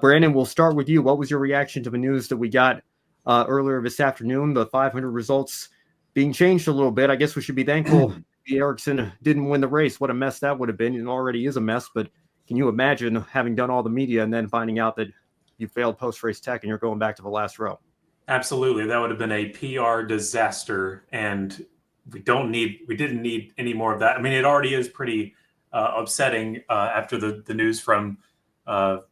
Brandon, we'll start with you. What was your reaction to the news that we got earlier this afternoon? The 500 results being changed a little bit. I guess we should be thankful Ericsson didn't win the race. What a mess that would have been. It already is a mess, but can you imagine having done all the media and then finding out that you failed post-race tech and you're going back to the last row? Absolutely. That would have been a PR disaster, and we didn't need any more of that. I mean, it already is pretty upsetting after the news from the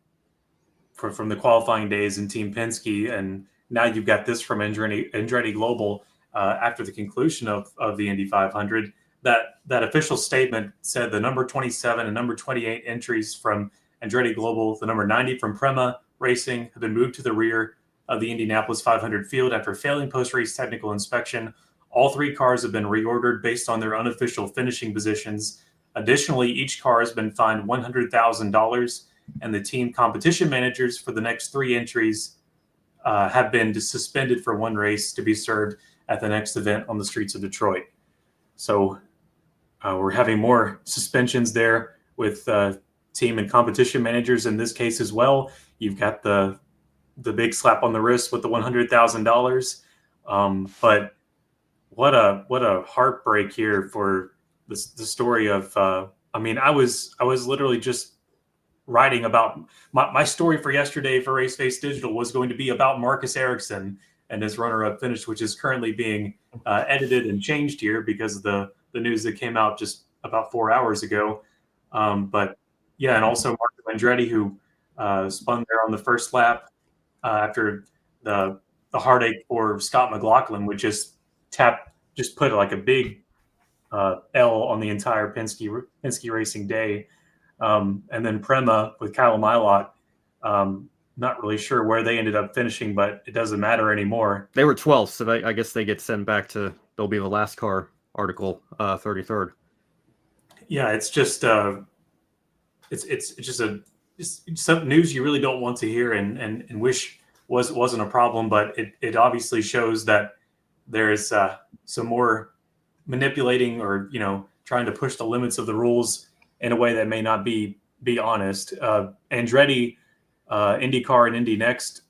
qualifying days in Team Penske, and now you've got this from Andretti Global after the conclusion of the Indy 500. That official statement said the number 27 and number 28 entries from Andretti Global, the number 90 from PREMA Racing, have been moved to the rear of the Indianapolis 500 field after failing post-race technical inspection. All three cars have been reordered based on their unofficial finishing positions. Additionally, each car has been fined $100,000, and the team competition managers for the next three entries have been suspended for one race to be served at the next event on the streets of Detroit. So we're having more suspensions there with team and competition managers in this case as well. You've got the big slap on the wrist with the $100,000. But what a heartbreak here for the story of. I was literally just writing about my story for yesterday for Race Face Digital was going to be about Marcus Ericsson and his runner-up finish, which is currently being edited and changed here because of the news that came out just about 4 hours ago. But yeah, and also Marco Andretti, who spun there on the first lap after the heartache for Scott McLaughlin, which just put like a big L on the entire Penske Racing day. And then PREMA with Callum Ilott, not really sure where they ended up finishing, but it doesn't matter anymore. They were 12th, so I guess they get sent back to, they'll be the last car article, 33rd. Yeah, it's just it's just some news you really don't want to hear and wish wasn't a problem, but it obviously shows that there's some more manipulating or trying to push the limits of the rules in a way that may not be honest. Andretti, IndyCar and Indy Next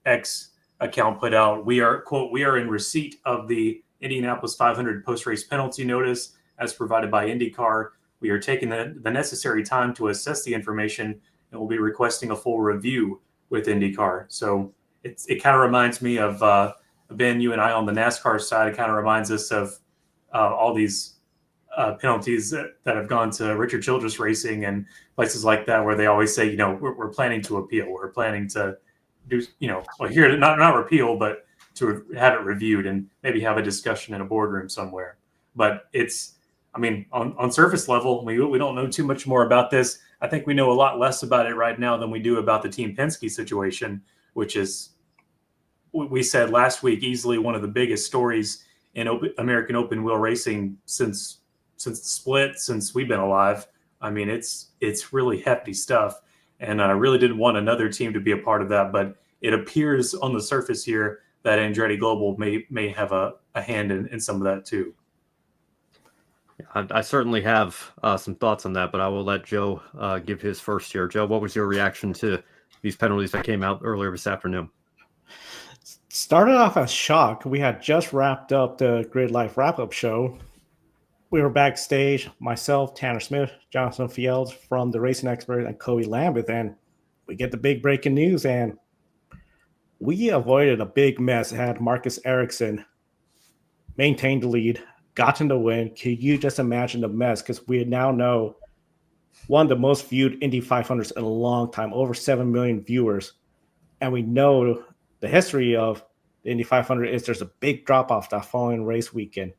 X account put out, we are in receipt of the Indianapolis 500 post-race penalty notice as provided by IndyCar. We are taking the necessary time to assess the information and we'll be requesting a full review with IndyCar. So it kind of reminds me of Ben, you and I on the NASCAR side. It kind of reminds us of all these penalties that have gone to Richard Childress Racing and places like that, where they always say, we're planning to appeal. We're planning to do, here not repeal, but to have it reviewed and maybe have a discussion in a boardroom somewhere. But on surface level, we don't know too much more about this. I think we know a lot less about it right now than we do about the Team Penske situation, which is, we said last week, easily one of the biggest stories in American open wheel racing since the split, since we've been alive. I mean, it's really hefty stuff, and I really didn't want another team to be a part of that. But it appears on the surface here that Andretti Global may have a hand in some of that too. I certainly have some thoughts on that, but I will let Joe give his first here. Joe, what was your reaction to these penalties that came out earlier this afternoon? Started off as shock. We had just wrapped up the Grid Life wrap-up show. We were backstage, myself, Tanner Smith, Jonathan Fields from the Racing Expert, and Kobe Lambeth, and we get the big breaking news, and we avoided a big mess. It had Marcus Ericsson maintained the lead, gotten the win. Could you just imagine the mess? Because we now know one of the most viewed Indy 500s in a long time, over 7 million viewers, and we know the history of the Indy 500 is there's a big drop-off that following race weekend.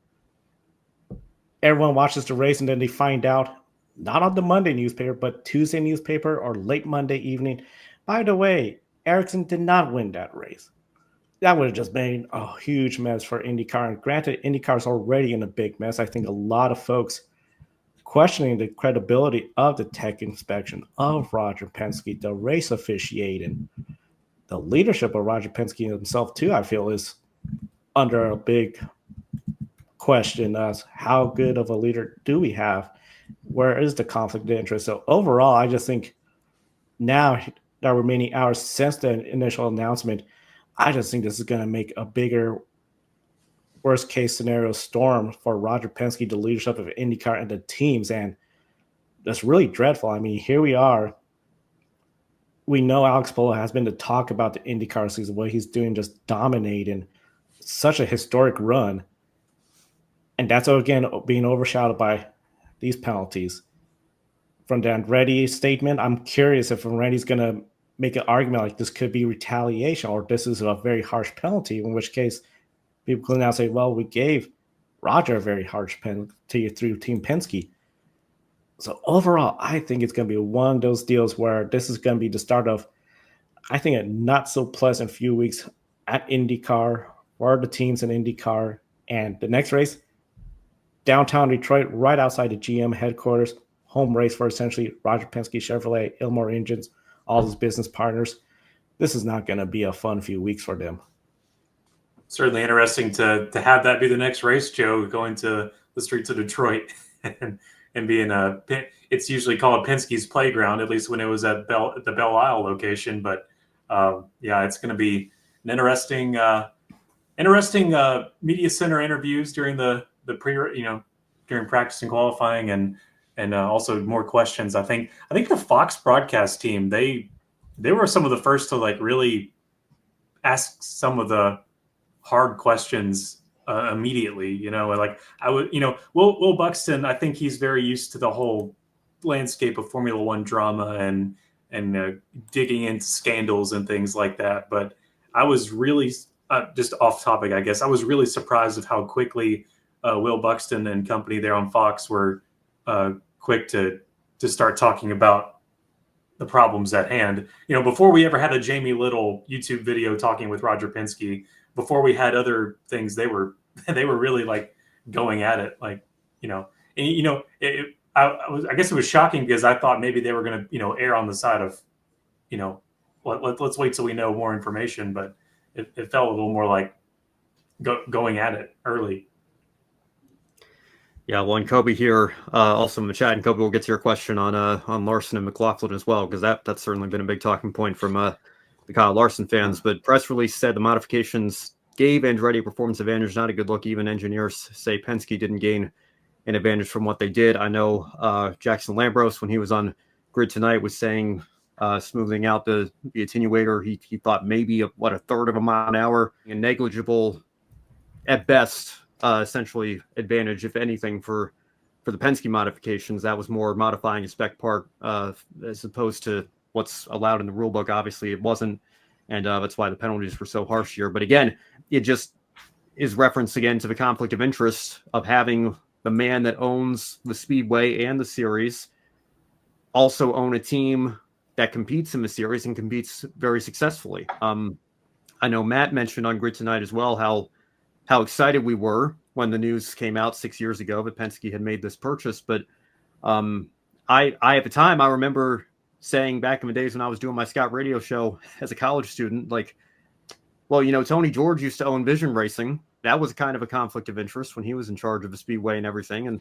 Everyone watches the race, and then they find out, not on the Monday newspaper, but Tuesday newspaper or late Monday evening, by the way, Ericsson did not win that race. That would have just been a huge mess for IndyCar. And granted, IndyCar is already in a big mess. I think a lot of folks questioning the credibility of the tech inspection of Roger Penske, the race officiating, the leadership of Roger Penske himself too, I feel, is under a big question as how good of a leader do we have? Where is the conflict of interest? So overall, I just think now the remaining hours since the initial announcement, I just think this is going to make a bigger worst case scenario storm for Roger Penske, the leadership of IndyCar and the teams. And that's really dreadful. I mean, here we are. We know Alex Polo has been to talk about the IndyCar season, what he's doing, just dominating such a historic run. And that's, again, being overshadowed by these penalties. From the Andretti statement, I'm curious if Andretti's going to make an argument like this could be retaliation or this is a very harsh penalty, in which case people can now say, well, we gave Roger a very harsh penalty through Team Penske. So overall, I think it's going to be one of those deals where this is going to be the start of, I think, a not so pleasant few weeks at IndyCar for the teams in IndyCar. And the next race, downtown Detroit, right outside the GM headquarters, home race for essentially Roger Penske, Chevrolet, Ilmor Engines, all his business partners. This is not going to be a fun few weeks for them. Certainly interesting to have that be the next race, Joe, going to the streets of Detroit and being it's usually called Penske's Playground, at least when it was at the Belle Isle location. But yeah, it's going to be an interesting media center interviews during the during practice and qualifying, and also more questions. I think the Fox broadcast team, they were some of the first to like really ask some of the hard questions immediately, like I would, Will Buxton, I think he's very used to the whole landscape of Formula One drama and digging into scandals and things like that. But I was really just off topic, I guess. I was really surprised of how quickly Will Buxton and company there on Fox were quick to start talking about the problems at hand. Before we ever had a Jamie Little YouTube video talking with Roger Penske, before we had other things, they were really like going at it, like, I guess it was shocking because I thought maybe they were going to, err on the side of, let's wait till we know more information, but it felt a little more like going at it early. Yeah, well, and Kobe here, also in the chat, and Kobe, we'll get to your question on Larson and McLaughlin as well, because that's certainly been a big talking point from the Kyle Larson fans. But press release said the modifications gave Andretti a performance advantage, not a good look. Even engineers say Penske didn't gain an advantage from what they did. I know Jackson Lambros, when he was on Grid Tonight, was saying smoothing out the attenuator, he thought maybe a third of a mile an hour, a negligible at best, essentially advantage, if anything, for the Penske modifications. That was more modifying a spec part as opposed to what's allowed in the rule book. Obviously it wasn't, and that's why the penalties were so harsh here. But again, it just is reference again to the conflict of interest of having the man that owns the speedway and the series also own a team that competes in the series and competes very successfully. I know Matt mentioned on Grid Tonight as well how excited we were when the news came out 6 years ago that Penske had made this purchase. But I at the time, I remember saying back in the days when I was doing my Scout radio show as a college student, like, well, Tony George used to own Vision Racing. That was kind of a conflict of interest when he was in charge of the speedway and everything. And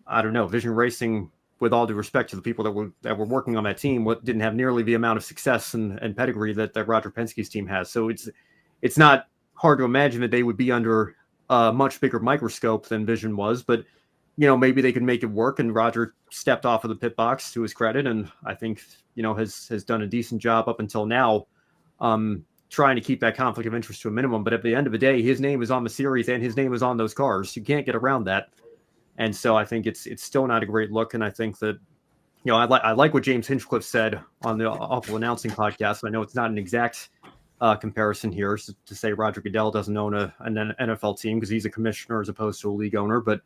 I don't know, Vision Racing, with all due respect to the people that were working on that team, didn't have nearly the amount of success and pedigree that Roger Penske's team has. So it's not hard to imagine that they would be under a much bigger microscope than Vision was, but maybe they could make it work. And Roger stepped off of the pit box, to his credit, and I think has done a decent job up until now, trying to keep that conflict of interest to a minimum. But at the end of the day, his name is on the series and his name is on those cars. You can't get around that. And so I think it's still not a great look. And I think that I like what James Hinchcliffe said on the Awful Announcing podcast. I know it's not an exact comparison here to say Roger Goodell doesn't own an NFL team because he's a commissioner as opposed to a league owner. But,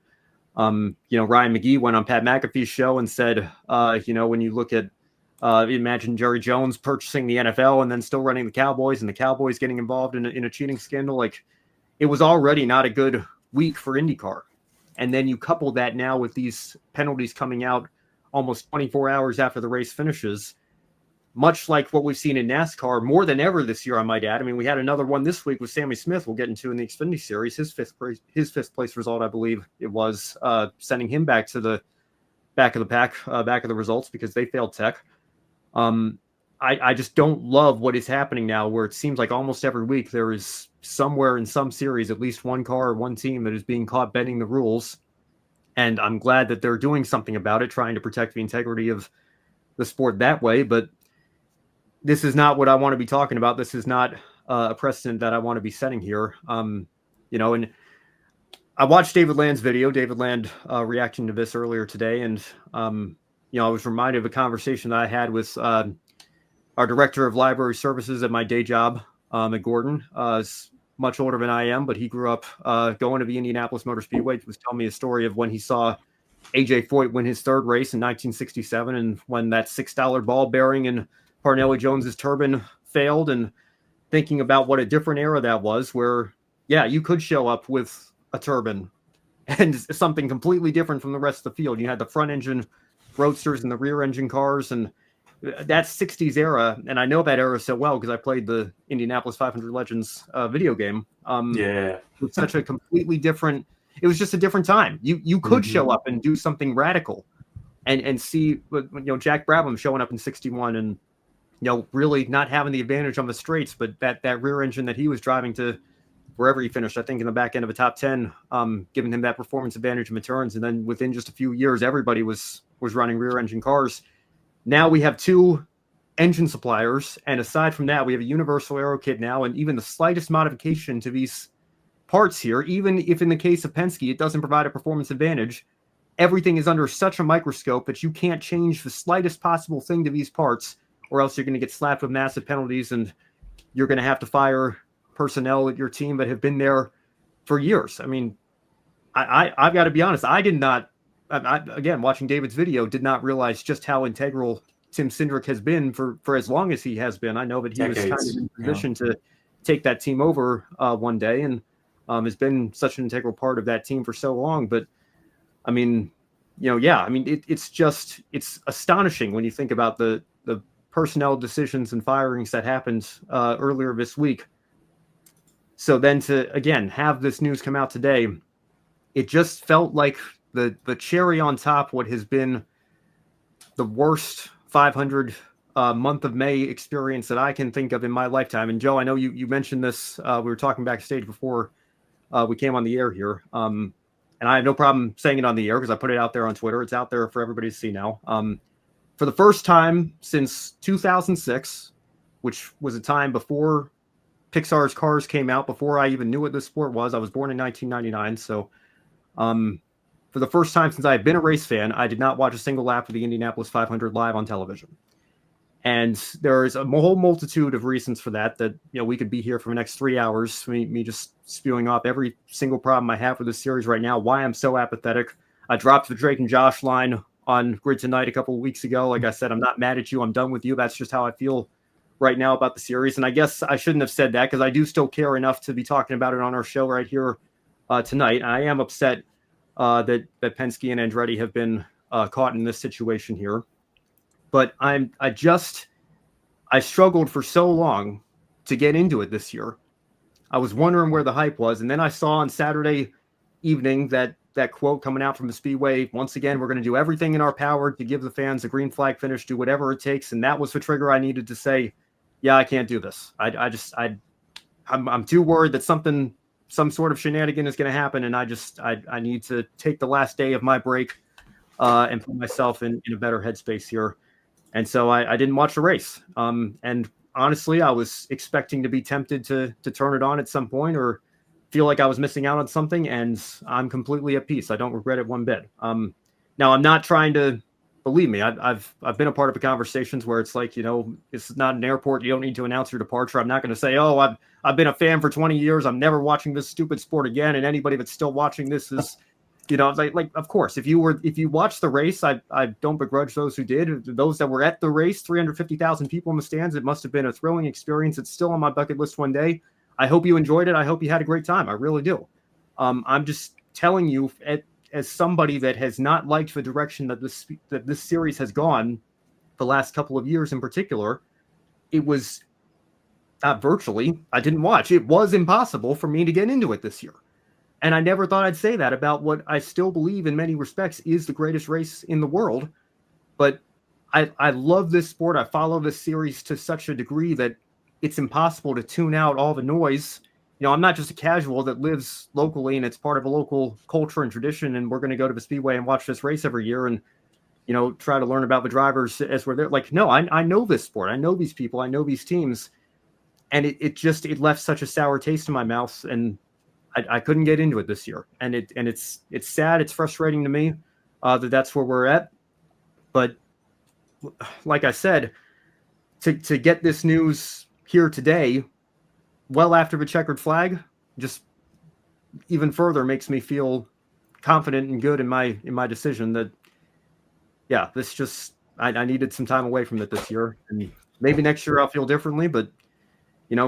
Ryan McGee went on Pat McAfee's show and said, when you look at, imagine Jerry Jones purchasing the NFL and then still running the Cowboys and the Cowboys getting involved in a cheating scandal. Like, it was already not a good week for IndyCar. And then you couple that now with these penalties coming out almost 24 hours after the race finishes, much like what we've seen in NASCAR more than ever this year, I might add. I mean, we had another one this week with Sammy Smith we'll get into in the Xfinity Series. His fifth place result, I believe it was, sending him back to the back of the pack, back of the results because they failed tech. I just don't love what is happening now, where it seems like almost every week there is somewhere in some series at least one car or one team that is being caught bending the rules. And I'm glad that they're doing something about it, trying to protect the integrity of the sport that way. But this is not what I want to be talking about. This is not a precedent that I want to be setting here. And I watched David Land's video, David Land reacting to this earlier today. And, I was reminded of a conversation that I had with our director of library services at my day job at Gordon. Is much older than I am, but he grew up going to the Indianapolis Motor Speedway. He was telling me a story of when he saw AJ Foyt win his third race in 1967, and when that $6 ball bearing in Parnelli Jones's turbine failed, and thinking about what a different era that was, where, yeah, you could show up with a turbine and something completely different from the rest of the field. You had the front engine roadsters and the rear engine cars, and that 60s era, and I know that era so well because I played the Indianapolis 500 Legends video game. It was such a completely different, it was just a different time. You could show up and do something radical and see, Jack Brabham showing up in 61 and, really not having the advantage on the straights, but that rear engine that he was driving to wherever he finished, I think in the back end of a top 10, giving him that performance advantage in the turns. And then within just a few years, everybody was running rear engine cars. Now we have two engine suppliers, and aside from that, we have a universal aero kit now, and even the slightest modification to these parts here, even if in the case of Penske, it doesn't provide a performance advantage, everything is under such a microscope that you can't change the slightest possible thing to these parts, or else you're going to get slapped with massive penalties, and you're going to have to fire personnel at your team that have been there for years. I mean, I've got to be honest, I did not, again, watching David's video, did not realize just how integral Tim Cindric has been for as long as he has been. I know that he was kind of in position to take that team over one day, and has been such an integral part of that team for so long. But I mean, it's astonishing when you think about the personnel decisions and firings that happened earlier this week. So then to, again, have this news come out today, it just felt like the cherry on top, what has been the worst 500 month of May experience that I can think of in my lifetime. And Joe, I know you mentioned this. We were talking backstage before we came on the air here. And I have no problem saying it on the air because I put it out there on Twitter. It's out there for everybody to see now. For the first time since 2006, which was a time before Pixar's Cars came out, before I even knew what this sport was. I was born in 1999. So for the first time since I had been a race fan, I did not watch a single lap of the Indianapolis 500 live on television. And there's a whole multitude of reasons for that we could be here for the next 3 hours, me just spewing off every single problem I have with this series right now, why I'm so apathetic. I dropped the Drake and Josh line on Grid Tonight a couple of weeks ago. Like I said, I'm not mad at you. I'm done with you. That's just how I feel right now about the series. And I guess I shouldn't have said that because I do still care enough to be talking about it on our show right here tonight. I am upset that Penske and Andretti have been caught in this situation here. But I struggled for so long to get into it this year. I was wondering where the hype was. And then I saw on Saturday evening that quote coming out from the Speedway, once again, we're going to do everything in our power to give the fans a green flag finish, do whatever it takes. And that was the trigger I needed to say, yeah, I can't do this. I'm too worried that some sort of shenanigan is going to happen. And I need to take the last day of my break and put myself in a better headspace here. And so I didn't watch the race. And honestly, I was expecting to be tempted to turn it on at some point or feel like I was missing out on something. And I'm completely at peace. I don't regret it one bit. Now, I'm not trying to, believe me, I've been a part of the conversations where it's like, it's not an airport. You don't need to announce your departure. I'm not going to say, oh, I've been a fan for 20 years. I'm never watching this stupid sport again. And anybody that's still watching this is, like, of course, if you watched the race, I don't begrudge those who did. Those that were at the race, 350,000 people in the stands. It must have been a thrilling experience. It's still on my bucket list one day. I hope you enjoyed it. I hope you had a great time. I really do. I'm just telling you, as somebody that has not liked the direction that this series has gone the last couple of years in particular, it was virtually, I didn't watch. It was impossible for me to get into it this year. And I never thought I'd say that about what I still believe in many respects is the greatest race in the world. But I love this sport. I follow this series to such a degree that it's impossible to tune out all the noise. I'm not just a casual that lives locally and it's part of a local culture and tradition, and we're going to go to the speedway and watch this race every year and try to learn about the drivers as we're there. Like, no, I know this sport. I know these people. I know these teams. And it left such a sour taste in my mouth, and I couldn't get into it this year. And it's sad. It's frustrating to me that's where we're at. But like I said, to get this news here today, well after the checkered flag, just even further makes me feel confident and good in my decision that, yeah, this just I needed some time away from it this year, and maybe next year I'll feel differently. But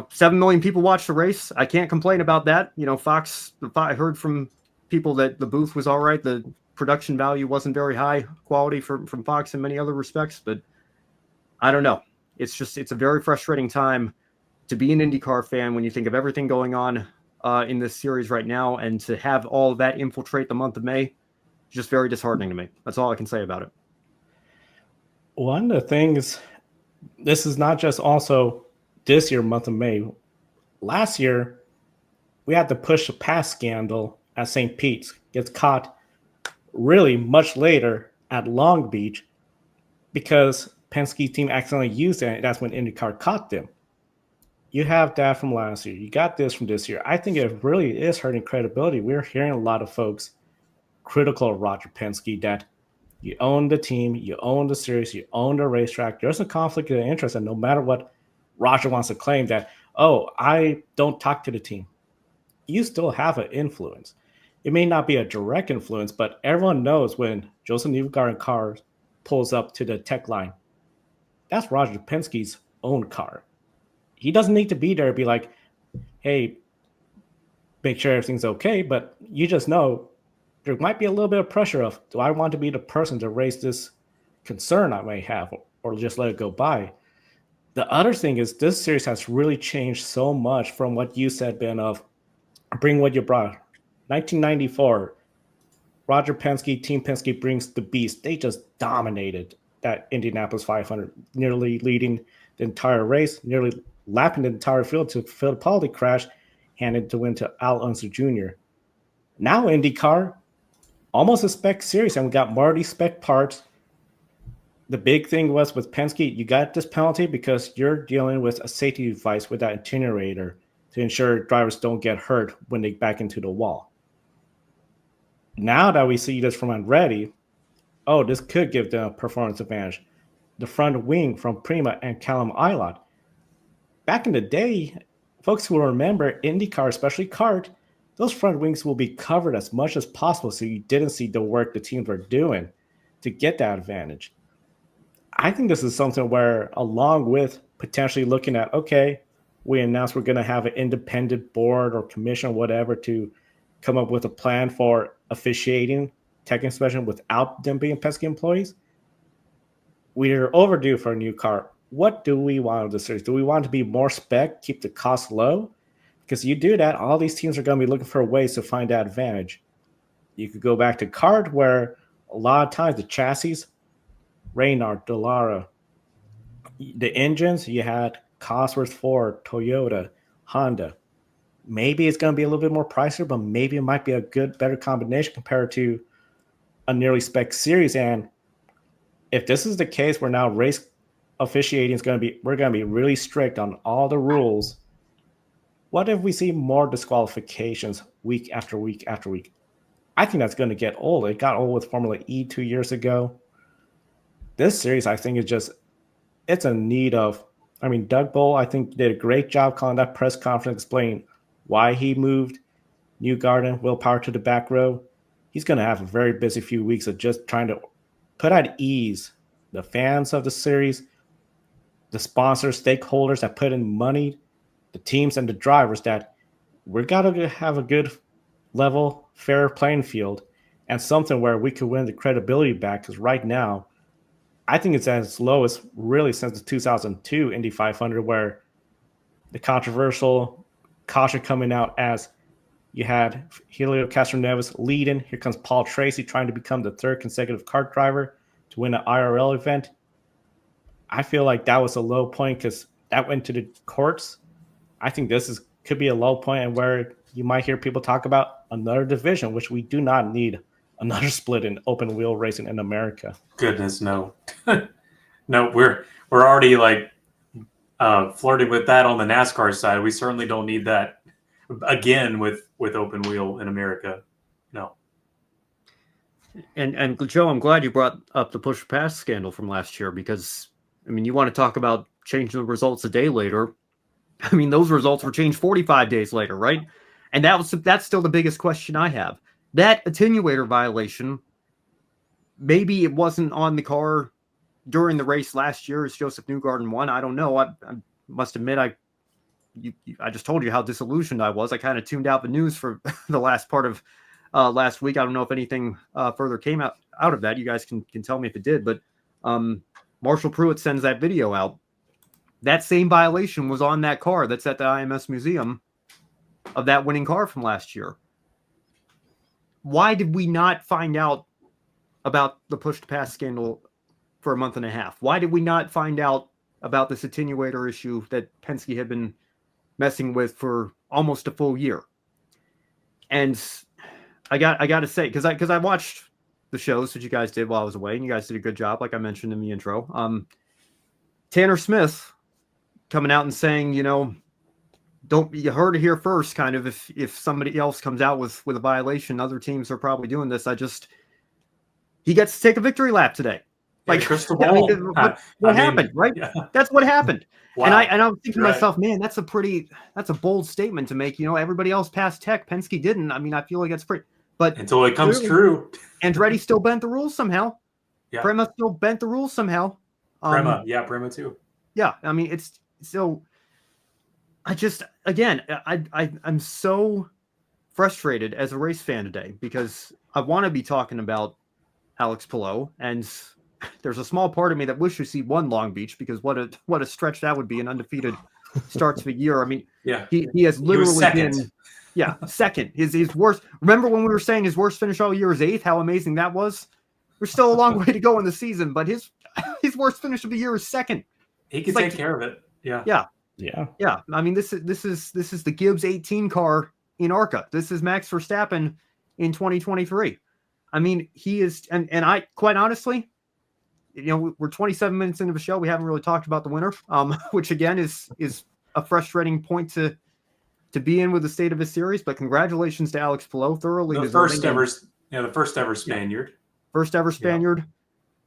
7 million people watched the race. I can't complain about that. Fox. I heard from people that the booth was all right. The production value wasn't very high quality from Fox in many other respects, but I don't know. It's a very frustrating time to be an IndyCar fan when you think of everything going on in this series right now, and to have all of that infiltrate the month of May, just very disheartening to me. That's all I can say about it. One of the things, this is not just also this year, month of May. Last year, we had the push to pass scandal at St. Pete's. Gets caught really much later at Long Beach because Penske's team accidentally used it, and that's when IndyCar caught them. You have that from last year. You got this from this year. I think it really is hurting credibility. We're hearing a lot of folks critical of Roger Penske that you own the team, you own the series, you own the racetrack. There's a conflict of interest, and no matter what Roger wants to claim that, oh, I don't talk to the team, you still have an influence. It may not be a direct influence, but everyone knows when Joe Samaniego in cars pulls up to the tech line, that's Roger Penske's own car. He doesn't need to be there to be like, hey, make sure everything's okay, but you just know there might be a little bit of pressure of, do I want to be the person to raise this concern I may have, or just let it go by? The other thing is this series has really changed so much from what you said, Ben, of bring what you brought. 1994, Roger Penske, Team Penske brings the beast. They just dominated that Indianapolis 500, nearly leading the entire race, nearly lapping the entire field to Fittipaldi crash, handed the win to Al Unser Jr. Now IndyCar, almost a spec series, and we got Marty spec parts. The big thing was with Penske, you got this penalty because you're dealing with a safety device with that attenuator to ensure drivers don't get hurt when they back into the wall. Now that we see this from Andretti, oh, this could give them a performance advantage. The front wing from PREMA and Callum Ilott. Back in the day, folks who remember IndyCar, especially kart, those front wings will be covered as much as possible so you didn't see the work the teams were doing to get that advantage. I think this is something where, along with potentially looking at, okay, we announced we're going to have an independent board or commission or whatever to come up with a plan for officiating tech inspection without them being Penske employees. We're overdue for a new car. What do we want of the series? Do we want to be more spec, keep the cost low? Because you do that, all these teams are going to be looking for ways to find that advantage. You could go back to kart, where a lot of times the chassis, Reynard, Dallara, the engines, you had Cosworth Ford, Toyota, Honda. Maybe it's going to be a little bit more pricier, but maybe it might be a better combination compared to a nearly spec series. And if this is the case, where now race officiating is we're going to be really strict on all the rules. What if we see more disqualifications week after week after week? I think that's going to get old. It got old with Formula E 2 years ago. This series, I think, it's a need of, Doug Boll, I think, did a great job calling that press conference, explaining why he moved Newgarden, Will Power to the back row. He's going to have a very busy few weeks of just trying to put at ease the fans of the series, the sponsors, stakeholders that put in money, the teams and the drivers, that we're got to have a good, level, fair playing field, and something where we could win the credibility back. Because right now, I think it's as low as really since the 2002 Indy 500, where the controversial caution coming out as you had Helio Castroneves leading. Here comes Paul Tracy trying to become the third consecutive kart driver to win an IRL event. I feel like that was a low point because that went to the courts. I think could be a low point, and where you might hear people talk about another division, which we do not need another split in open wheel racing in America. Goodness, no. No, we're already like flirting with that on the NASCAR side. We certainly don't need that again with open wheel in America. No. And Joe, I'm glad you brought up the push pass scandal from last year, because I mean, you want to talk about changing the results a day later. I mean, those results were changed 45 days later, right? And that's still the biggest question I have. That attenuator violation, maybe it wasn't on the car during the race last year as Joseph Newgarden won. I don't know. I must admit, I just told you how disillusioned I was. I kind of tuned out the news for the last part of last week. I don't know if anything further came out of that. You guys can tell me if it did. But Marshall Pruitt sends that video out. That same violation was on that car that's at the IMS museum of that winning car from last year. Why did we not find out about the push-to-pass scandal for a month and a half? Why did we not find out about this attenuator issue that Penske had been messing with for almost a full year? And I got to say, because I watched the shows that you guys did while I was away, and you guys did a good job, like I mentioned in the intro. Tanner Smith coming out and saying, you heard it here first, kind of, if somebody else comes out with a violation, other teams are probably doing this. He gets to take a victory lap today. Like, crystal ball. What happened, right? Yeah. That's what happened. Wow. And I'm thinking to myself, man, that's a bold statement to make. Everybody else passed Tech, Penske didn't. I mean, I feel like that's pretty, but until it comes true. Andretti still bent the rules somehow. Yeah. PREMA still bent the rules somehow. PREMA too. Yeah, I mean, it's so. I'm so frustrated as a race fan today, because I want to be talking about Alex Palou, and there's a small part of me that wishes he won Long Beach, because what a stretch that would be, an undefeated start to the year. I mean, yeah, he has literally been second. His worst. Remember when we were saying his worst finish all year is 8th? How amazing that was. There's still a long way to go in the season, but his worst finish of the year is 2nd. He can take care of it. Yeah. I mean, this is the Gibbs 18 car in ARCA. This is Max Verstappen in 2023. I mean, he is, and I, quite honestly, we're 27 minutes into the show. We haven't really talked about the winner, which again is a frustrating point to be in with the state of his series. But congratulations to Alex Palou, thoroughly the first ever Spaniard. First ever Spaniard.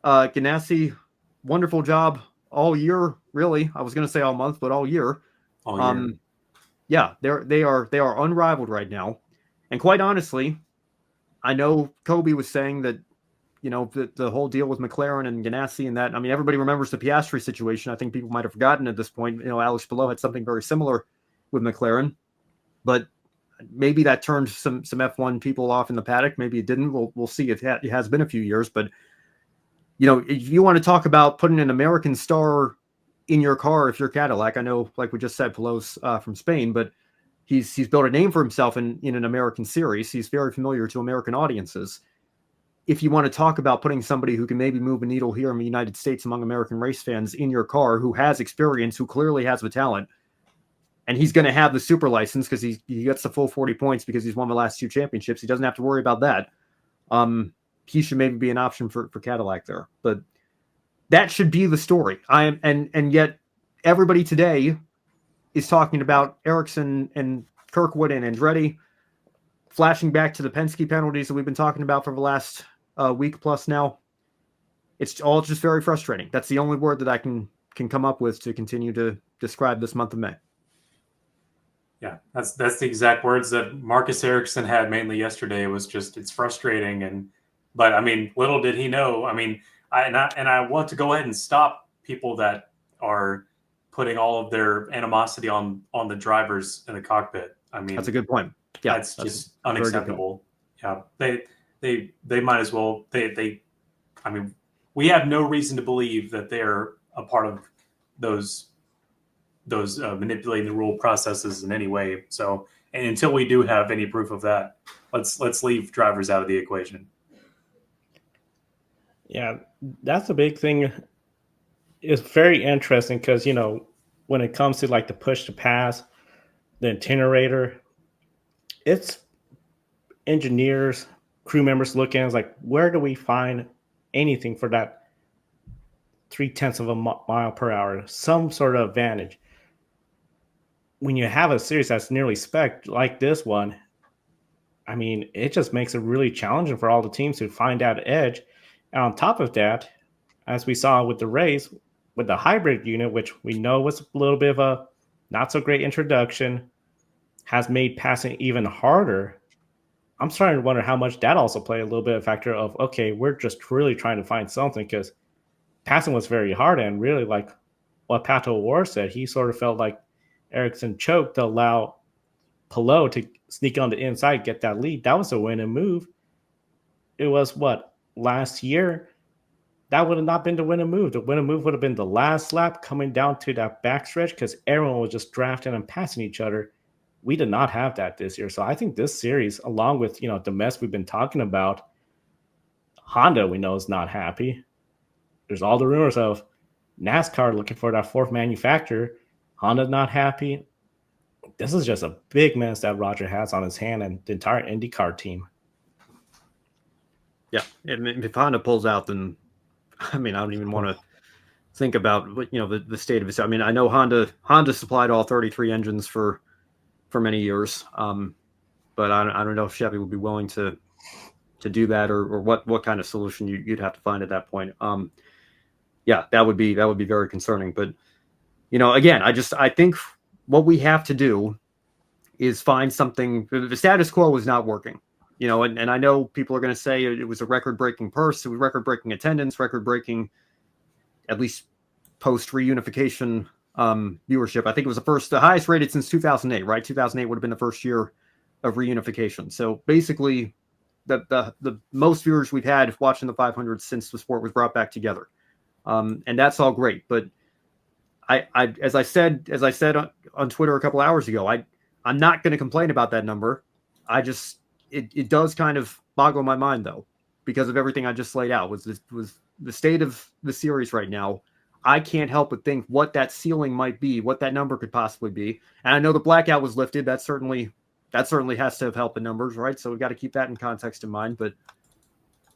Ganassi, wonderful job all year, really. I was going to say all month, but all year. They are unrivaled right now. And quite honestly, I know Kobe was saying that, the whole deal with McLaren and Ganassi and that, I mean, everybody remembers the Piastri situation. I think people might have forgotten at this point. Alex Palou had something very similar with McLaren, but maybe that turned some F1 people off in the paddock. Maybe it didn't. We'll see. It has been a few years, but if you want to talk about putting an American star in your car, if you're Cadillac, I know, like we just said, Palou's from Spain, but he's built a name for himself in an American series. He's very familiar to American audiences. If you want to talk about putting somebody who can maybe move a needle here in the United States among American race fans in your car, who has experience, who clearly has the talent, and he's going to have the super license because he gets the full 40 points because he's won the last 2 championships. He doesn't have to worry about that. He should maybe be an option for Cadillac there, but that should be the story. And yet everybody today is talking about Ericsson and Kirkwood and Andretti, flashing back to the Penske penalties that we've been talking about for the last week plus now. It's all just very frustrating. That's the only word that I can come up with to continue to describe this month of May. Yeah, that's the exact words that Marcus Ericsson had mainly yesterday. It was just, it's frustrating. But I mean, little did he know. I mean, I want to go ahead and stop people that are putting all of their animosity on the drivers in the cockpit. I mean, that's a good point. Yeah, that's just unacceptable. Yeah, they might as well. I mean, we have no reason to believe that they're a part of those manipulating the rule processes in any way. So, and until we do have any proof of that, let's leave drivers out of the equation. Yeah, that's a big thing. it's very interesting because, when it comes to like the push to pass, the incinerator, it's engineers, crew members looking at it, like, where do we find anything for that 0.3 of a mile per hour, some sort of advantage? When you have a series that's nearly spec like this one, I mean, it just makes it really challenging for all the teams to find that edge. And on top of that, as we saw with the race, with the hybrid unit, which we know was a little bit of a not so great introduction, has made passing even harder. I'm starting to wonder how much that also played a little bit of factor of, okay, we're just really trying to find something, because passing was very hard. And really, like what Pato O'Ward said, he sort of felt like Ericsson choked to allow Pelot to sneak on the inside, get that lead. That was a winning move. It was last year? That would have not been the winning move. The winning move would have been the last lap coming down to that backstretch, because everyone was just drafting and passing each other. We did not have that this year. So I think this series, along with, the mess we've been talking about, Honda, we know, is not happy. There's all the rumors of NASCAR looking for that fourth manufacturer. Honda not happy. This is just a big mess that Roger has on his hand, and the entire IndyCar team. Yeah, and if Honda pulls out, then I don't even want to think about the state of it. I mean, I know Honda supplied all 33 engines for many years, but I don't know if Chevy would be willing to do that, or what kind of solution you'd have to find at that point. Yeah, that would be very concerning. But again, I think what we have to do is find something. The status quo was not working, and I know people are going to say it was a record-breaking purse, it was record-breaking attendance, record-breaking, at least post reunification viewership. I think it was the highest rated since 2008, right? 2008 would have been the first year of reunification. So basically, the most viewers we've had watching the 500 since the sport was brought back together, and that's all great. But I as I said on Twitter a couple hours ago, I'm not going to complain about that number. It does kind of boggle my mind, though, because of everything I just laid out. Was the state of the series right now. I can't help but think what that ceiling might be, what that number could possibly be. And I know the blackout was lifted. That certainly has to have helped the numbers, right? So we've got to keep that in context in mind. But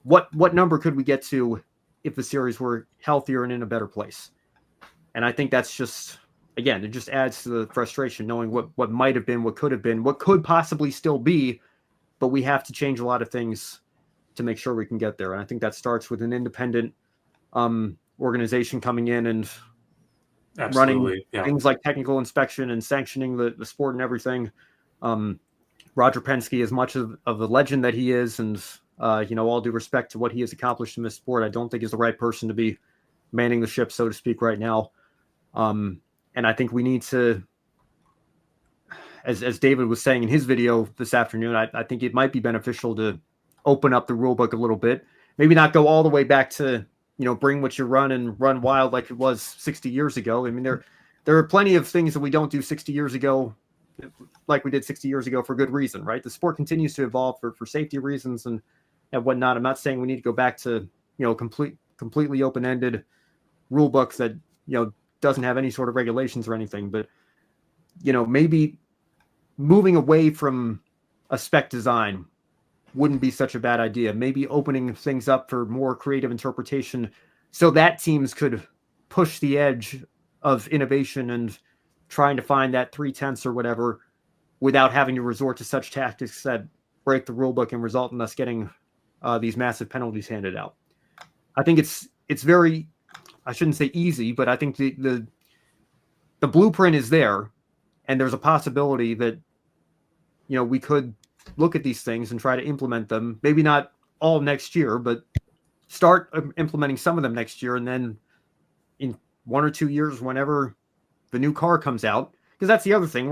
what number could we get to if the series were healthier and in a better place? And I think that's just, again, it just adds to the frustration, knowing what might have been, what could have been, what could possibly still be, but we have to change a lot of things to make sure we can get there. And I think that starts with an independent organization coming in and running things like technical inspection and sanctioning the sport and everything. Roger Penske, as much of the legend that he is, and all due respect to what he has accomplished in this sport, I don't think is the right person to be manning the ship, so to speak, right now. And I think we need to, as David was saying in his video this afternoon, I think it might be beneficial to open up the rule book a little bit. Maybe not go all the way back to, bring what you run and run wild like it was 60 years ago. I mean, there are plenty of things that we don't do 60 years ago, like we did 60 years ago, for good reason, right? The sport continues to evolve for safety reasons and whatnot. I'm not saying we need to go back to, completely open-ended rule books that, doesn't have any sort of regulations or anything, but, maybe moving away from a spec design wouldn't be such a bad idea. Maybe opening things up for more creative interpretation so that teams could push the edge of innovation and trying to find that 0.3 or whatever without having to resort to such tactics that break the rule book and result in us getting these massive penalties handed out. I think it's very, I shouldn't say easy, but I think the blueprint is there, and there's a possibility that, we could look at these things and try to implement them. Maybe not all next year, but start implementing some of them next year. And then in 1 or 2 years, whenever the new car comes out, because that's the other thing,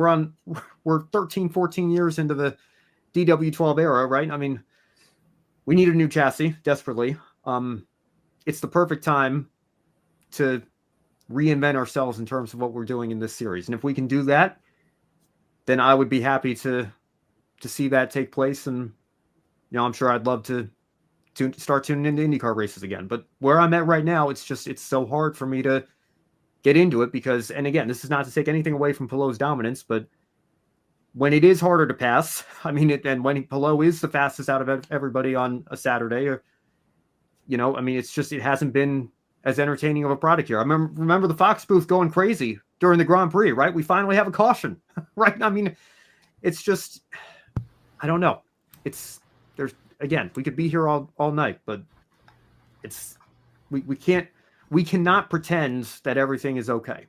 we're 13, 14 years into the DW12 era, right? I mean, we need a new chassis desperately. It's the perfect time to reinvent ourselves in terms of what we're doing in this series. And if we can do that, then I would be happy to see that take place. And, I'm sure I'd love to start tuning into IndyCar races again. But where I'm at right now, it's so hard for me to get into it because, and again, this is not to take anything away from Pillot's dominance, but when it is harder to pass, I mean, and when Pillot is the fastest out of everybody on a Saturday, or, you know, I mean, it's just, it hasn't been as entertaining of a product here. I remember the Fox booth going crazy during the Grand Prix, right? We finally have a caution, right? I mean, it's just, I don't know. There's, again, we could be here all night, but we cannot pretend that everything is okay.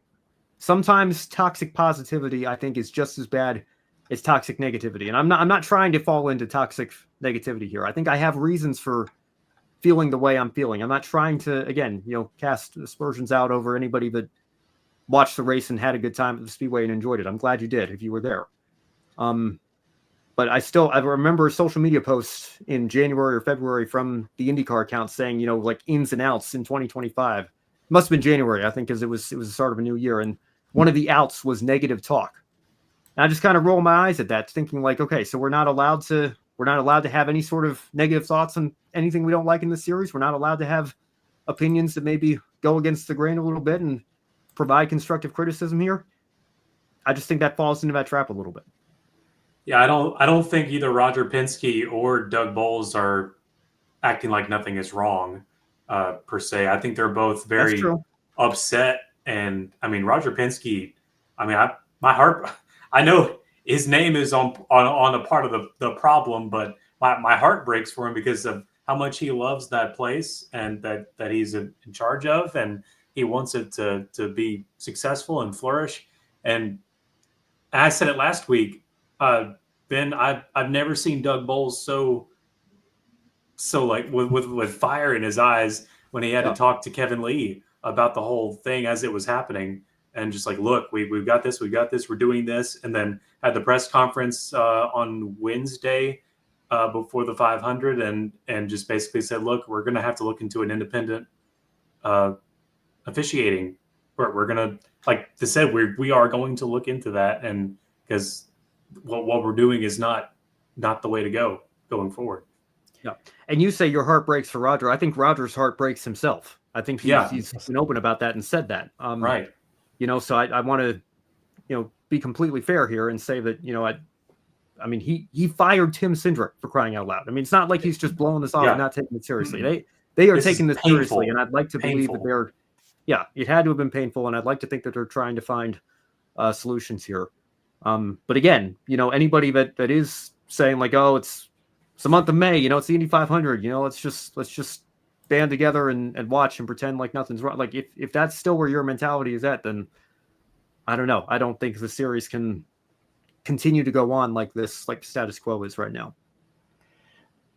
Sometimes toxic positivity, I think, is just as bad as toxic negativity. And I'm not trying to fall into toxic negativity here. I think I have reasons for feeling the way I'm feeling. I'm not trying to, again, you know, cast aspersions out over anybody that watched the race and had a good time at the Speedway and enjoyed it. I'm glad you did if you were there. But I remember social media posts in January or February from the IndyCar account saying, you know, like ins and outs in 2025. It must have been January, I think, because it was the start of a new year. And one of the outs was negative talk. And I just kind of roll my eyes at that, thinking like, okay, so we're not allowed to have any sort of negative thoughts on anything we don't like in the series. We're not allowed to have opinions that maybe go against the grain a little bit and provide constructive criticism here. I just think that falls into that trap a little bit. Yeah, I don't think either Roger Penske or Doug Bowles are acting like nothing is wrong, per se. I think they're both very upset. And I mean, Roger Penske, I mean, my heart, I know his name is on a part of the problem, but my heart breaks for him because of how much he loves that place and that he's in charge of, and he wants it to be successful and flourish. And I said it last week, Ben, I've never seen Doug Bowles so like with fire in his eyes when he had to talk to Kevin Lee about the whole thing as it was happening, and just like, look, we've got this, we're doing this, and then had the press conference on Wednesday before the 500, and just basically said, look, we're going to have to look into an independent officiating. We're going to, like they said, we are going to look into that, and because what we're doing is not the way to go going forward. Yeah. And you say your heart breaks for Roger. I think Roger's heart breaks himself. I think he's been open about that and said that. Right. You know, so I want to, you know, be completely fair here and say that, you know, I mean, he fired Tim Cindric, for crying out loud. I mean, it's not like he's just blowing this off and not taking it seriously. Mm-hmm. They are taking this seriously, and I'd like to believe that they're, it had to have been painful, and I'd like to think that they're trying to find solutions here. But again, you know, anybody that is saying like, oh, it's the month of May, you know, it's the Indy 500, you know, let's just band together and watch and pretend like nothing's wrong. Like if that's still where your mentality is at, then I don't know. I don't think the series can continue to go on like this, like status quo is right now.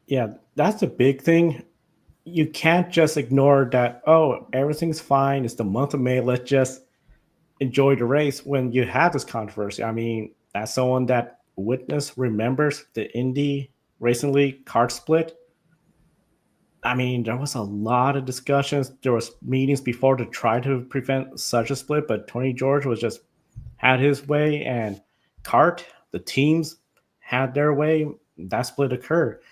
Yeah, that's the big thing. You can't just ignore that, oh, everything's fine. It's the month of May. Let's just enjoy the race when you have this controversy. I mean, as someone that remembers the Indy Racing League card split. I mean, there was a lot of discussions. There was meetings before to try to prevent such a split, but Tony George had his way, and the teams had their way. That split occurred.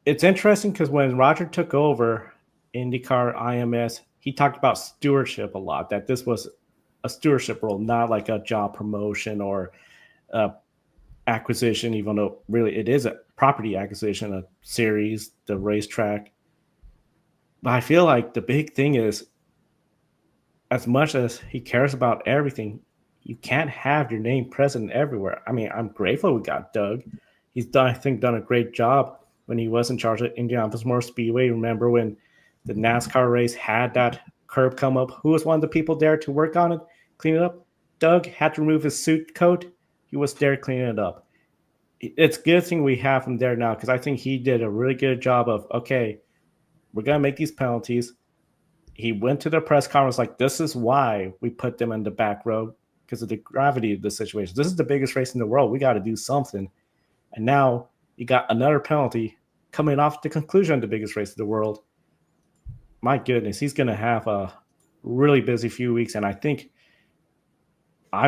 It's interesting because when Roger took over IndyCar IMS, he talked about stewardship a lot, that this was a stewardship role, not like a job promotion or acquisition, even though really it is a property acquisition, a series, the racetrack. But I feel like the big thing is, as much as he cares about everything, you can't have your name present everywhere. I mean, I'm grateful we got Doug. He's done a great job when he was in charge of Indianapolis Motor Speedway. Remember when the NASCAR race had that curb come up? Who was one of the people there to work on it, clean it up? Doug had to remove his suit coat. He was there cleaning it up. It's a good thing we have him there now, because I think he did a really good job of, okay, we're going to make these penalties. He went to the press conference like, this is why we put them in the back row, because of the gravity of the situation. This is the biggest race in the world. We got to do something. And now you got another penalty coming off the conclusion of the biggest race in the world. My goodness, he's going to have a really busy few weeks. And I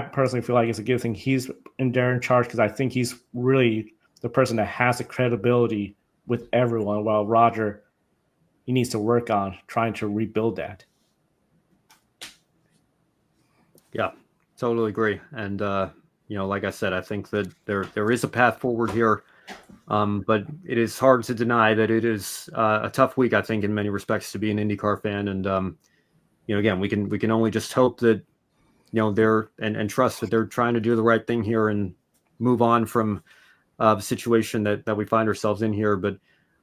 personally feel like it's a good thing he's in charge, because I think he's really the person that has the credibility with everyone, while Roger, he needs to work on trying to rebuild that. Yeah, totally agree. And like I said, I think that there is a path forward here. But it is hard to deny that it is a tough week, I think, in many respects to be an IndyCar fan. And again, we can only just hope that they're and trust that they're trying to do the right thing here and move on from the situation that we find ourselves in here. But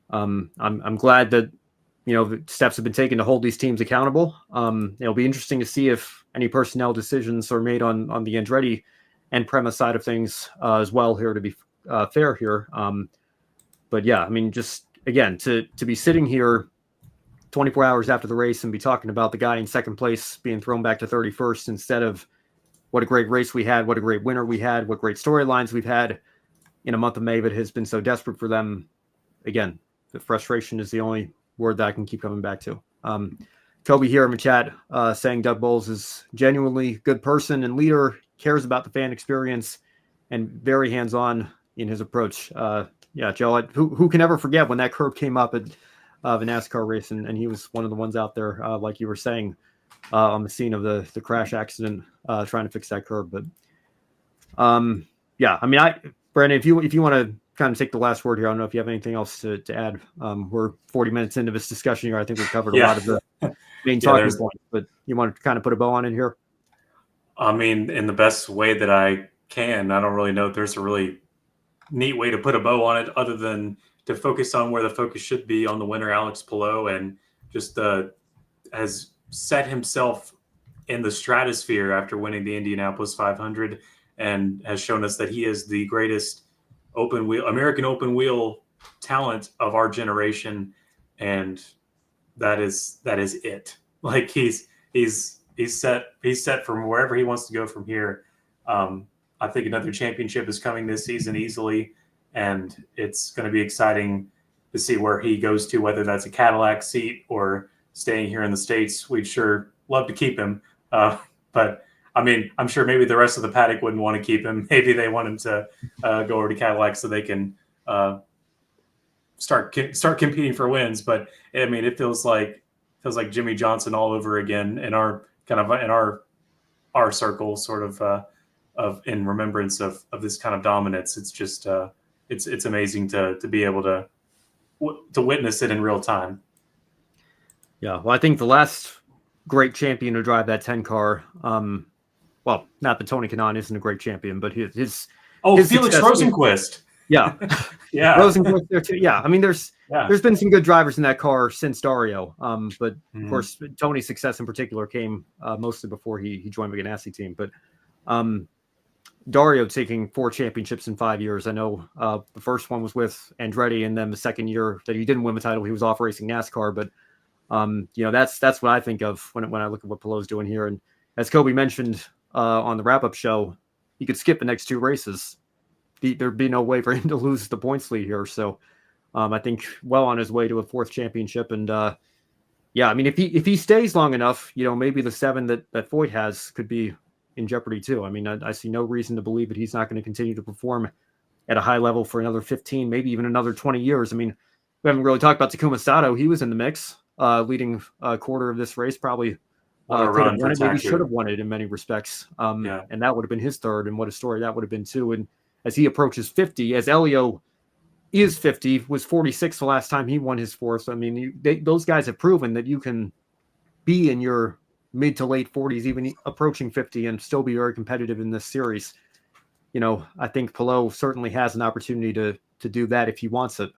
I'm glad that the steps have been taken to hold these teams accountable. It'll be interesting to see if any personnel decisions are made on the Andretti and PREMA side of things as well here, to be fair here. But yeah, I mean, just again, to be sitting here 24 hours after the race and be talking about the guy in second place being thrown back to 31st instead of what a great race we had, what a great winner we had, what great storylines we've had in a month of May that has been so desperate for them. Again, the frustration is the only word that I can keep coming back to. Kobe here in the chat saying Doug Bowles is genuinely good person and leader, cares about the fan experience, and very hands-on in his approach. Yeah, Joe, who can ever forget when that curb came up at the NASCAR race, and he was one of the ones out there, like you were saying, on the scene of the crash accident, trying to fix that curb. But yeah, I mean, Brandon, if you want to kind of take the last word here, I don't know if you have anything else to add. We're 40 minutes into this discussion here. I think we've covered a lot of the main talking points, but you want to kind of put a bow on it here? I mean, in the best way that I can. I don't really know if there's a really neat way to put a bow on it other than to focus on where the focus should be on the winner, Alex Palou, and just has set himself in the stratosphere after winning the Indianapolis 500 and has shown us that he is the greatest American open wheel talent of our generation. And that is it. Like he's set from wherever he wants to go from here. I think another championship is coming this season easily, and it's going to be exciting to see where he goes to, whether that's a Cadillac seat or staying here in the States. We'd sure love to keep him. But I mean, I'm sure maybe the rest of the paddock wouldn't want to keep him. Maybe they want him to go over to Cadillac so they can start competing for wins. But I mean, it feels like Jimmy Johnson all over again in our circle, sort of in remembrance of this kind of dominance. It's just it's amazing to be able to witness it in real time. Yeah, well, I think the last great champion to drive that 10 car, well, not that Tony Kanaan isn't a great champion, but his Felix Rosenqvist. Yeah. Yeah. Rosenqvist there too. Yeah. I mean, there's been some good drivers in that car since Dario. But of course, Tony's success in particular came mostly before he joined the Ganassi team. But Dario taking 4 championships in 5 years. I know the first one was with Andretti, and then the second year that he didn't win the title, he was off racing NASCAR. But that's what I think of when I look at what Palou's doing here. And as Kobe mentioned on the wrap-up show, he could skip the next 2 races. There'd be no way for him to lose the points lead here. So I think well on his way to a 4th championship. And I mean, if he stays long enough, maybe the 7 that Foyt has could be in jeopardy too. I mean, I see no reason to believe that he's not going to continue to perform at a high level for another 15, maybe even another 20 years. I mean, we haven't really talked about Takuma Sato. He was in the mix, leading a quarter of this race, probably could have won it, maybe should have won it in many respects. And that would have been his 3rd, and what a story that would have been too. And as he approaches 50, as Elio is 50, was 46 the last time he won his 4th. I mean, those guys have proven that you can be in your mid to late 40s, even approaching 50, and still be very competitive in this series. I think Palou certainly has an opportunity to do that if he wants it.